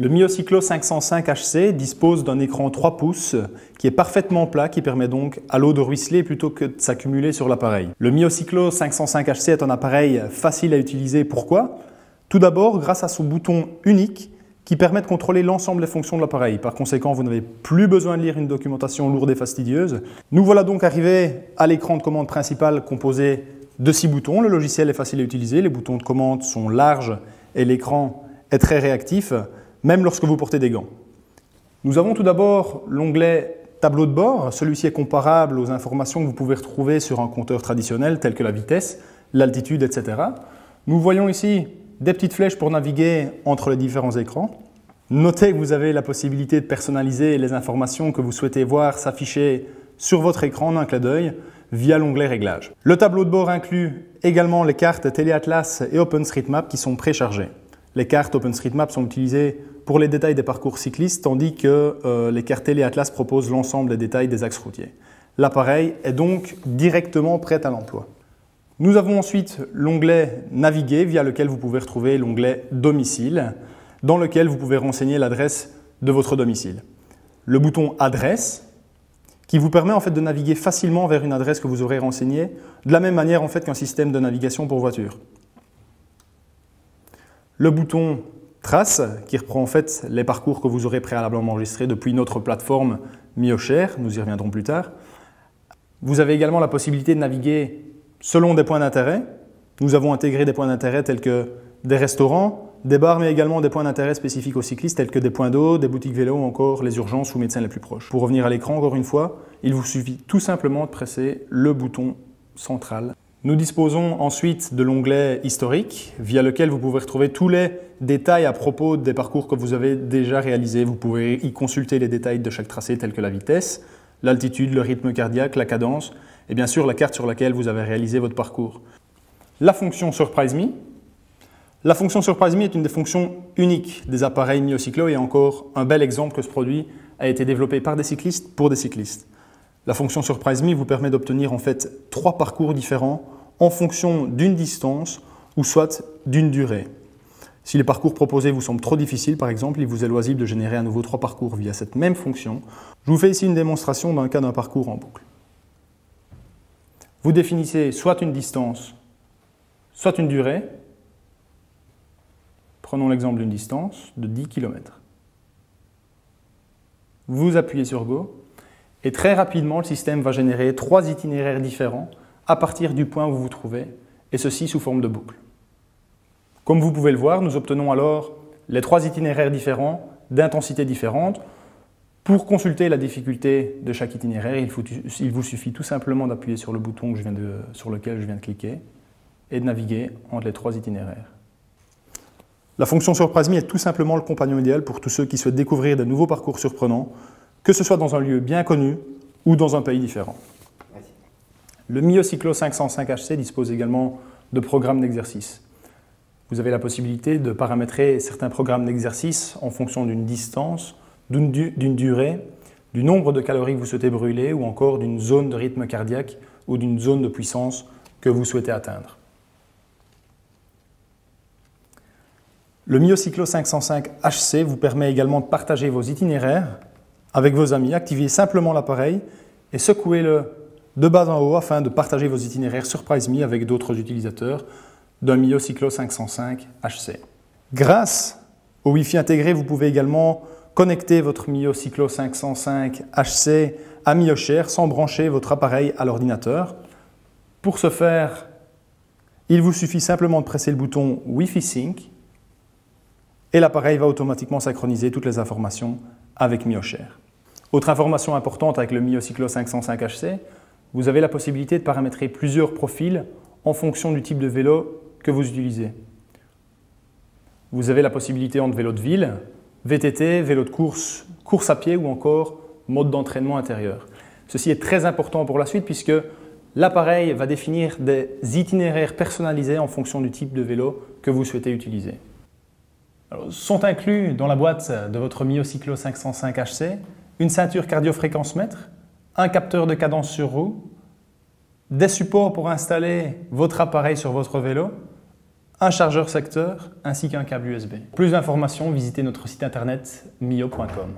Le Miocyclo 505 HC dispose d'un écran 3 pouces qui est parfaitement plat, qui permet donc à l'eau de ruisseler plutôt que de s'accumuler sur l'appareil. Le Miocyclo 505 HC est un appareil facile à utiliser. Pourquoi? Tout d'abord grâce à son bouton unique qui permet de contrôler l'ensemble des fonctions de l'appareil. Par conséquent, vous n'avez plus besoin de lire une documentation lourde et fastidieuse. Nous voilà donc arrivés à l'écran de commande principal composé de 6 boutons. Le logiciel est facile à utiliser, les boutons de commande sont larges et l'écran est très réactif, même lorsque vous portez des gants. Nous avons tout d'abord l'onglet tableau de bord. Celui-ci est comparable aux informations que vous pouvez retrouver sur un compteur traditionnel tel que la vitesse, l'altitude, etc. Nous voyons ici des petites flèches pour naviguer entre les différents écrans. Notez que vous avez la possibilité de personnaliser les informations que vous souhaitez voir s'afficher sur votre écran en un clin d'œil via l'onglet Réglages. Le tableau de bord inclut également les cartes Téléatlas et OpenStreetMap qui sont préchargées. Les cartes OpenStreetMap sont utilisées pour les détails des parcours cyclistes, tandis que les cartes Téléatlas proposent l'ensemble des détails des axes routiers. L'appareil est donc directement prêt à l'emploi. Nous avons ensuite l'onglet Naviguer, via lequel vous pouvez retrouver l'onglet Domicile, dans lequel vous pouvez renseigner l'adresse de votre domicile. Le bouton Adresse, qui vous permet en fait de naviguer facilement vers une adresse que vous aurez renseignée, de la même manière en fait qu'un système de navigation pour voiture. Le bouton Trace, qui reprend en fait les parcours que vous aurez préalablement enregistrés depuis notre plateforme MioShare, nous y reviendrons plus tard. Vous avez également la possibilité de naviguer selon des points d'intérêt. Nous avons intégré des points d'intérêt tels que des restaurants, des bars, mais également des points d'intérêt spécifiques aux cyclistes tels que des points d'eau, des boutiques vélo ou encore les urgences ou médecins les plus proches. Pour revenir à l'écran, encore une fois, il vous suffit tout simplement de presser le bouton central. Nous disposons ensuite de l'onglet Historique, via lequel vous pouvez retrouver tous les détails à propos des parcours que vous avez déjà réalisés. Vous pouvez y consulter les détails de chaque tracé tels que la vitesse, l'altitude, le rythme cardiaque, la cadence et bien sûr la carte sur laquelle vous avez réalisé votre parcours. La fonction Surprise Me. La fonction Surprise Me est une des fonctions uniques des appareils Miocyclo et encore un bel exemple que ce produit a été développé par des cyclistes pour des cyclistes. La fonction Surprise Me vous permet d'obtenir en fait 3 parcours différents en fonction d'une distance ou soit d'une durée. Si les parcours proposés vous semblent trop difficiles, par exemple, il vous est loisible de générer à nouveau 3 parcours via cette même fonction. Je vous fais ici une démonstration d'un cas d'un parcours en boucle. Vous définissez soit une distance, soit une durée. Prenons l'exemple d'une distance de 10 km. Vous appuyez sur Go et très rapidement, le système va générer 3 itinéraires différents à partir du point où vous vous trouvez, et ceci sous forme de boucle. Comme vous pouvez le voir, nous obtenons alors les 3 itinéraires différents d'intensités différentes. Pour consulter la difficulté de chaque itinéraire, il vous suffit tout simplement d'appuyer sur le bouton sur lequel je viens de cliquer et de naviguer entre les 3 itinéraires. La fonction Surprise Me est tout simplement le compagnon idéal pour tous ceux qui souhaitent découvrir de nouveaux parcours surprenants, que ce soit dans un lieu bien connu ou dans un pays différent. Le Miocyclo 505 HC dispose également de programmes d'exercice. Vous avez la possibilité de paramétrer certains programmes d'exercice en fonction d'une distance, d'une durée, du nombre de calories que vous souhaitez brûler ou encore d'une zone de rythme cardiaque ou d'une zone de puissance que vous souhaitez atteindre. Le Miocyclo 505 HC vous permet également de partager vos itinéraires avec vos amis. Activez simplement l'appareil et secouez-le de bas en haut afin de partager vos itinéraires Surprise Me avec d'autres utilisateurs d'un Miocyclo 505 HC. Grâce au Wi-Fi intégré, vous pouvez également connecter votre Miocyclo 505 HC à MioShare sans brancher votre appareil à l'ordinateur. Pour ce faire, il vous suffit simplement de presser le bouton Wi-Fi Sync et l'appareil va automatiquement synchroniser toutes les informations avec MioShare. Autre information importante avec le Miocyclo 505 HC, vous avez la possibilité de paramétrer plusieurs profils en fonction du type de vélo que vous utilisez. Vous avez la possibilité entre vélo de ville, VTT, vélo de course, course à pied ou encore mode d'entraînement intérieur. Ceci est très important pour la suite puisque l'appareil va définir des itinéraires personnalisés en fonction du type de vélo que vous souhaitez utiliser. Alors, sont inclus dans la boîte de votre Miocyclo 505 HC une ceinture cardio-fréquence-mètre, un capteur de cadence sur roue, des supports pour installer votre appareil sur votre vélo, un chargeur secteur ainsi qu'un câble USB. Pour plus d'informations, visitez notre site internet mio.com.